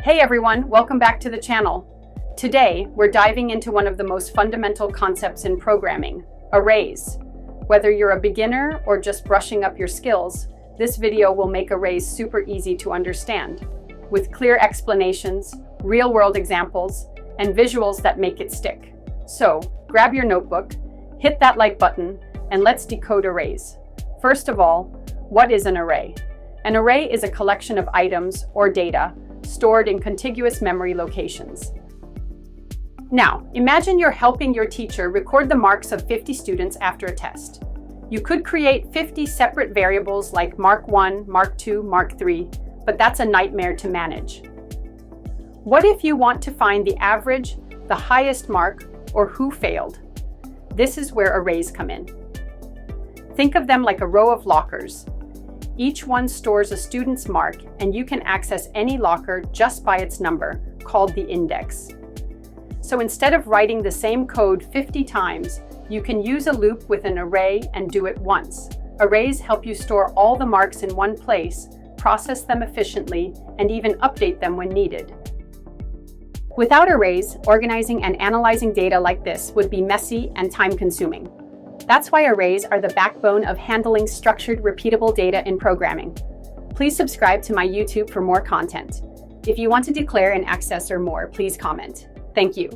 Hey everyone, welcome back to the channel. Today, we're diving into one of the most fundamental concepts in programming, arrays. Whether you're a beginner or just brushing up your skills, this video will make arrays super easy to understand, with clear explanations, real-world examples, and visuals that make it stick. So, grab your notebook, hit that like button, and let's decode arrays. First of all, what is an array? An array is a collection of items or data stored in contiguous memory locations. Now, imagine you're helping your teacher record the marks of 50 students after a test. You could create 50 separate variables like Mark 1, Mark 2, Mark 3, but that's a nightmare to manage. What if you want to find the average, the highest mark, or who failed? This is where arrays come in. Think of them like a row of lockers. Each one stores a student's mark, and you can access any locker just by its number, called the index. So instead of writing the same code 50 times, you can use a loop with an array and do it once. Arrays help you store all the marks in one place, process them efficiently, and even update them when needed. Without arrays, organizing and analyzing data like this would be messy and time-consuming. That's why arrays are the backbone of handling structured, repeatable data in programming. Please subscribe to my YouTube for more content. If you want to declare an accessor more, please comment. Thank you.